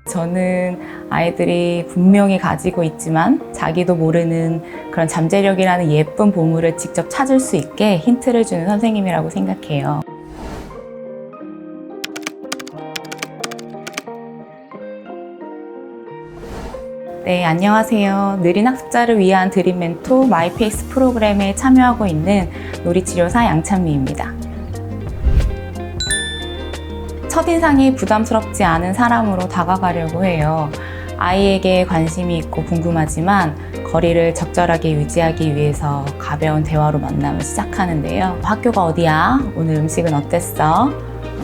저는 아이들이 분명히 가지고 있지만 자기도 모르는 그런 잠재력이라는 예쁜 보물을 직접 찾을 수 있게 힌트를 주는 선생님이라고 생각해요. 네, 안녕하세요. 느린 학습자를 위한 드림 멘토 마이페이스 프로그램에 참여하고 있는 놀이치료사 양찬미입니다. 첫인상이 부담스럽지 않은 사람으로 다가가려고 해요. 아이에게 관심이 있고 궁금하지만 거리를 적절하게 유지하기 위해서 가벼운 대화로 만남을 시작하는데요. 학교가 어디야? 오늘 음식은 어땠어?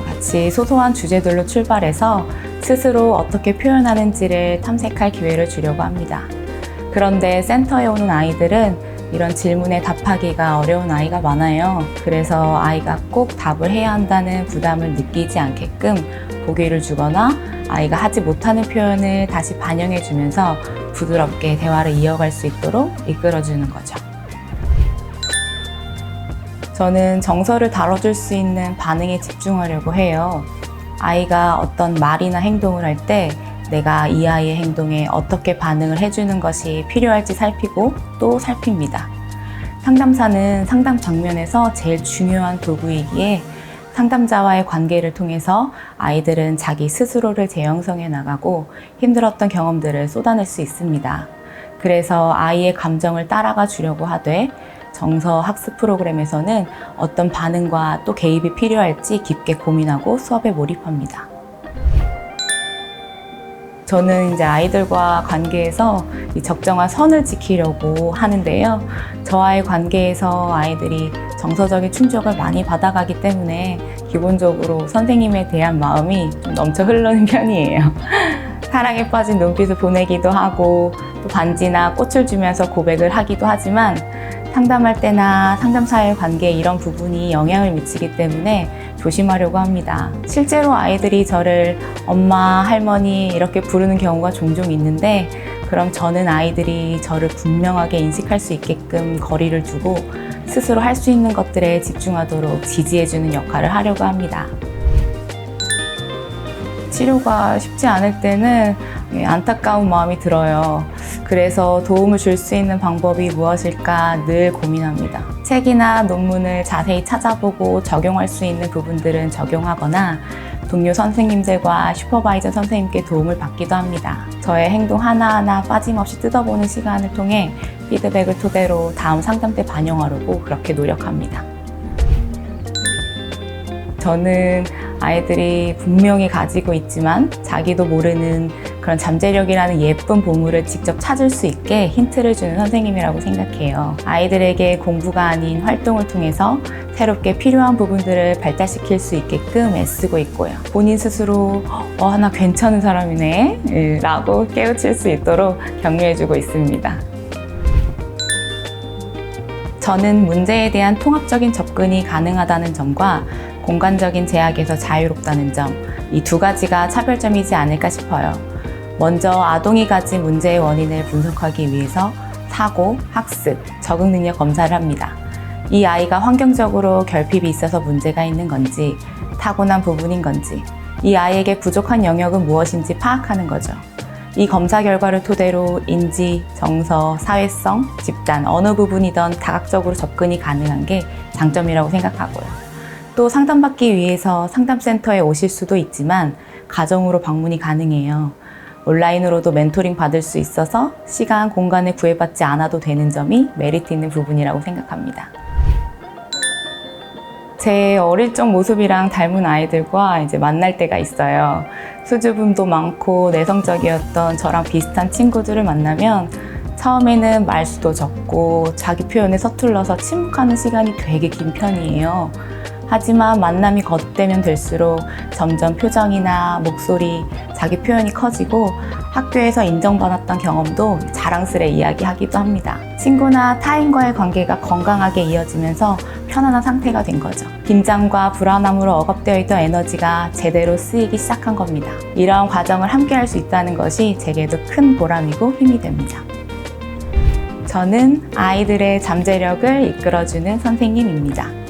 같이 소소한 주제들로 출발해서 스스로 어떻게 표현하는지를 탐색할 기회를 주려고 합니다. 그런데 센터에 오는 아이들은 이런 질문에 답하기가 어려운 아이가 많아요. 그래서 아이가 꼭 답을 해야 한다는 부담을 느끼지 않게끔 보기를 주거나 아이가 하지 못하는 표현을 다시 반영해 주면서 부드럽게 대화를 이어갈 수 있도록 이끌어주는 거죠. 저는 정서를 다뤄줄 수 있는 반응에 집중하려고 해요. 아이가 어떤 말이나 행동을 할 때 내가 이 아이의 행동에 어떻게 반응을 해주는 것이 필요할지 살피고 또 살핍니다. 상담사는 상담 장면에서 제일 중요한 도구이기에 상담자와의 관계를 통해서 아이들은 자기 스스로를 재형성해 나가고 힘들었던 경험들을 쏟아낼 수 있습니다. 그래서 아이의 감정을 따라가 주려고 하되 정서 학습 프로그램에서는 어떤 반응과 또 개입이 필요할지 깊게 고민하고 수업에 몰입합니다. 저는 이제 아이들과 관계에서 이 적정한 선을 지키려고 하는데요. 저와의 관계에서 아이들이 정서적인 충족을 많이 받아가기 때문에 기본적으로 선생님에 대한 마음이 좀 넘쳐 흐르는 편이에요. 사랑에 빠진 눈빛을 보내기도 하고 또 반지나 꽃을 주면서 고백을 하기도 하지만 상담할 때나 상담사의 관계에 이런 부분이 영향을 미치기 때문에 조심하려고 합니다. 실제로 아이들이 저를 엄마, 할머니 이렇게 부르는 경우가 종종 있는데 그럼 저는 아이들이 저를 분명하게 인식할 수 있게끔 거리를 두고 스스로 할 수 있는 것들에 집중하도록 지지해주는 역할을 하려고 합니다. 치료가 쉽지 않을 때는 안타까운 마음이 들어요. 그래서 도움을 줄 수 있는 방법이 무엇일까 늘 고민합니다. 책이나 논문을 자세히 찾아보고 적용할 수 있는 부분들은 적용하거나 동료 선생님들과 슈퍼바이저 선생님께 도움을 받기도 합니다. 저의 행동 하나하나 빠짐없이 뜯어보는 시간을 통해 피드백을 토대로 다음 상담 때 반영하려고 그렇게 노력합니다. 저는 아이들이 분명히 가지고 있지만 자기도 모르는 그런 잠재력이라는 예쁜 보물을 직접 찾을 수 있게 힌트를 주는 선생님이라고 생각해요. 아이들에게 공부가 아닌 활동을 통해서 새롭게 필요한 부분들을 발달시킬 수 있게끔 애쓰고 있고요. 본인 스스로 나 괜찮은 사람이네 라고 깨우칠 수 있도록 격려해주고 있습니다. 저는 문제에 대한 통합적인 접근이 가능하다는 점과 공간적인 제약에서 자유롭다는 점, 이 두 가지가 차별점이지 않을까 싶어요. 먼저 아동이 가진 문제의 원인을 분석하기 위해서 사고, 학습, 적응 능력 검사를 합니다. 이 아이가 환경적으로 결핍이 있어서 문제가 있는 건지, 타고난 부분인 건지, 이 아이에게 부족한 영역은 무엇인지 파악하는 거죠. 이 검사 결과를 토대로 인지, 정서, 사회성, 집단 어느 부분이든 다각적으로 접근이 가능한 게 장점이라고 생각하고요. 또 상담받기 위해서 상담센터에 오실 수도 있지만 가정으로 방문이 가능해요. 온라인으로도 멘토링 받을 수 있어서 시간, 공간을 구애받지 않아도 되는 점이 메리트 있는 부분이라고 생각합니다. 제 어릴 적 모습이랑 닮은 아이들과 이제 만날 때가 있어요. 수줍음도 많고 내성적이었던 저랑 비슷한 친구들을 만나면 처음에는 말수도 적고 자기 표현에 서툴러서 침묵하는 시간이 되게 긴 편이에요. 하지만 만남이 거듭되면 될수록 점점 표정이나 목소리, 자기 표현이 커지고 학교에서 인정받았던 경험도 자랑스레 이야기하기도 합니다. 친구나 타인과의 관계가 건강하게 이어지면서 편안한 상태가 된 거죠. 긴장과 불안함으로 억압되어 있던 에너지가 제대로 쓰이기 시작한 겁니다. 이러한 과정을 함께 할 수 있다는 것이 제게도 큰 보람이고 힘이 됩니다. 저는 아이들의 잠재력을 이끌어주는 선생님입니다.